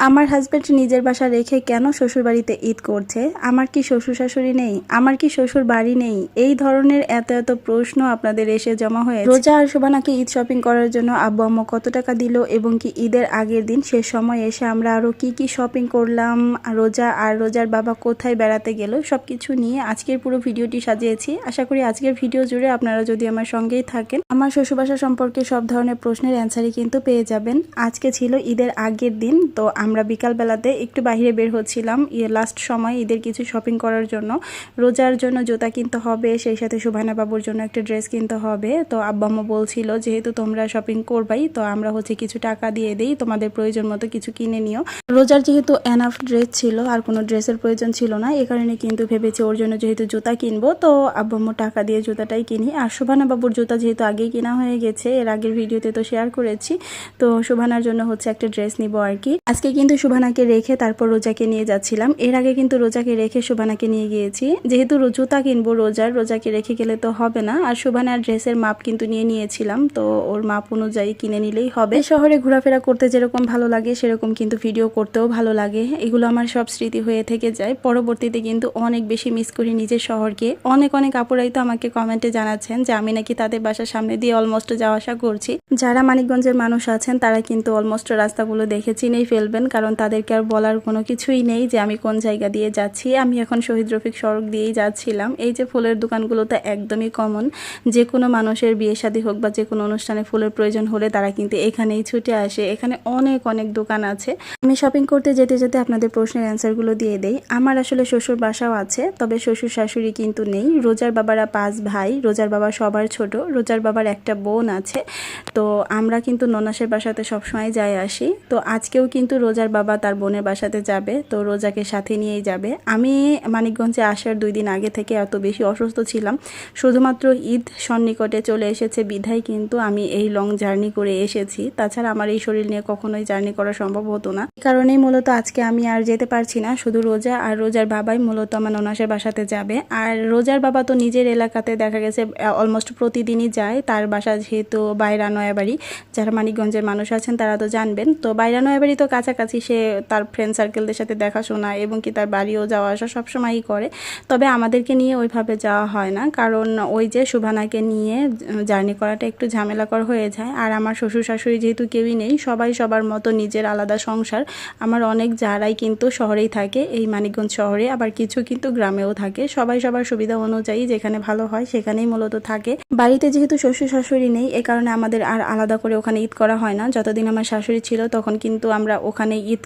আমার হাজব্যান্ড নিজের বাসা রেখে কেন শ্বশুরবাড়িতে ঈদ করছে? আমার কি শ্বশুর শাশুড়ি নেই? আমার কি শ্বশুর বাড়ি নেই? এই ধরনের এত এত প্রশ্ন আপনাদের এসে জমা হয়েছে। রোজা আর শোভানাকে ঈদ শপিং করার জন্য আব্বু আম্মু কত টাকা দিল এবং কি ঈদের আগের দিন শেষ সময় এসে আমরা আরো কি কি শপিং করলাম, রোজা আর রোজার বাবা কোথায় বেড়াতে গেল, সবকিছু নিয়ে আজকের পুরো ভিডিওটি সাজিয়েছি। আশা করি আজকের ভিডিও জুড়ে আপনারা যদি আমার সঙ্গেই থাকেন আমার শ্বশুর বাসা সম্পর্কে সব ধরনের প্রশ্নের অ্যান্সারই কিন্তু পেয়ে যাবেন। আজকে ছিল ঈদের আগের দিন, তো আমরা বিকালবেলাতে একটু বাইরে বের হচ্ছিলাম লাস্ট সময় ঈদের কিছু শপিং করার জন্য। রোজার জন্য জুতা কিনতে হবে, সেই সাথে সুবহানা বাবুর জন্য একটা ড্রেস কিনতে হবে। তো আব্বা আম্মু বলছিল যেহেতু তোমরা শপিং করবাই, তো আমরা কিছু টাকা দিয়ে দেই, তোমাদের প্রয়োজন মতো কিছু কিনে নিও। রোজার যেহেতু এনাফ ড্রেস ছিল, আর কোনো ড্রেসের প্রয়োজন ছিল না, এ কারণে কিন্তু ভেবেছি ওর জন্য যেহেতু জুতা কিনবো, তো আব্বা আম্মু টাকা দিয়ে জুতাটাই কিনি। আর সুবহানা বাবুর জুতা যেহেতু আগেই কেনা হয়ে গেছে, এর আগের ভিডিওতে তো শেয়ার করেছি, তো সুবহানার জন্য একটা ড্রেস নিব আর কি। আজকে কিন্তু সুবহানাকে রেখে তারপর রোজাকে নিয়ে যাচ্ছিলাম। এর আগে কিন্তু রোজাকে রেখে সুবহানাকে নিয়ে গিয়েছি। যেহেতু জুতা কিনবো রোজাকে রেখে গেলে তো হবে না। আর সুবহানার ড্রেসের মাপ কিন্তু নিয়েছিলাম, তো ওর মাপ অনুযায়ী কিনে নিলেই হবে। শহরে ঘোরাফেরা করতে যেরকম ভালো লাগে সেরকম কিন্তু ভিডিও করতেও ভালো লাগে। এগুলো আমার সব স্মৃতি হয়ে থেকে যায়। পরবর্তীতে কিন্তু অনেক বেশি মিস করি নিজের শহরকে। অনেক আপুরাই তো আমাকে কমেন্টে জানাচ্ছেন যে আমি নাকি তাদের বাসার সামনে দিয়ে অলমোস্ট যাওয়া আসা করছি। যারা মানিকগঞ্জের মানুষ আছেন তারা কিন্তু অলমোস্ট রাস্তাগুলো দেখে চিনেই ফেলবেন, কারণ তাদেরকে আর বলার কোনো কিছুই নেই যে আমি কোন জায়গা দিয়ে যাচ্ছি। আমি এখন শহীদ রফিক সড়ক দিয়েই যাচ্ছিলাম। এই যে ফুলের দোকানগুলো তো একদমই কমন, যে কোনো মানুষের বিয়ে শাদী হোক বা যে কোনো অনুষ্ঠানে ফুলের প্রয়োজন হলে তারা কিন্তু এখানেই ছুটে আসে। এখানে অনেক দোকান আছে। আমি শপিং করতে যেতে যেতে আপনাদের প্রশ্নের অ্যান্সারগুলো দিয়ে দেই। আমার আসলে শ্বশুর বাসাও আছে, তবে শ্বশুর শাশুড়ি কিন্তু নেই। রোজার বাবারা 5 ভাই, রোজার বাবা সবার ছোট, রোজার বাবার একটা বোন আছে। তো আমরা কিন্তু ননাসের বাসাতে সবসময় যাই আসি। তো আজকেও কিন্তু রোজার বাবা তার বোনের বাসাতে যাবে, তো রোজাকে সাথে নিয়েই যাবে। আমি মানিকগঞ্জে আসার 2 দিন আগে থেকে এত বেশি অসুস্থ ছিলাম, শুধুমাত্র ঈদ সন্নিকটে চলে এসেছে বিধায় কিন্তু আমি এই লং জার্নি করে এসেছি। তাছাড়া আমার এই শরীর নিয়ে কখনোই জার্নি করা সম্ভব হতো না। এই কারণেই মূলত আজকে আমি আর যেতে পারছি না। শুধু রোজা আর রোজার বাবাই মূলত আমার ননাসের বাসাতে যাবে। আর রোজার বাবা তো নিজের এলাকাতে দেখা গেছে অলমোস্ট প্রতিদিনই যায়। তার বাসা যেহেতু বাইরা নয়াবাড়ি, যারা মানিকগঞ্জের মানুষ আছেন তারা তো জানবেন। তো বাইরা নয়াবাড়ি তো কাছাকাছি, সে তার ফ্রেন্ড সার্কেলদের সাথে দেখাশোনা এবং কি তার বাড়িও যাওয়া আসা সবসময়ই করে। তবে আমাদেরকে নিয়ে ওইভাবে যাওয়া হয় না, কারণ ওই যে সুবহানাকে নিয়ে জার্নি করাটা একটু ঝামেলাকর হয়ে যায়। আর আমার শ্বশুর শাশুড়ি যেহেতু কেউই নেই, সবাই সবার মতো নিজের আলাদা সংসার। আমার অনেক যারাই কিন্তু শহরেই থাকে, এই মানিকগঞ্জ শহরে, আবার কিছু কিন্তু গ্রামেও থাকে। সবাই সবার সুবিধা অনুযায়ী যেখানে ভালো হয় সেখানেই মূলত থাকে। বাড়িতে যেহেতু শ্বশুর শাশুড়ি নেই, এ কারণে আমাদের আর আলাদা করে ওখানে ঈদ করা হয় না। যতদিন আমার শাশুড়ি ছিল তখন কিন্তু আমরা ওখানে ঈদ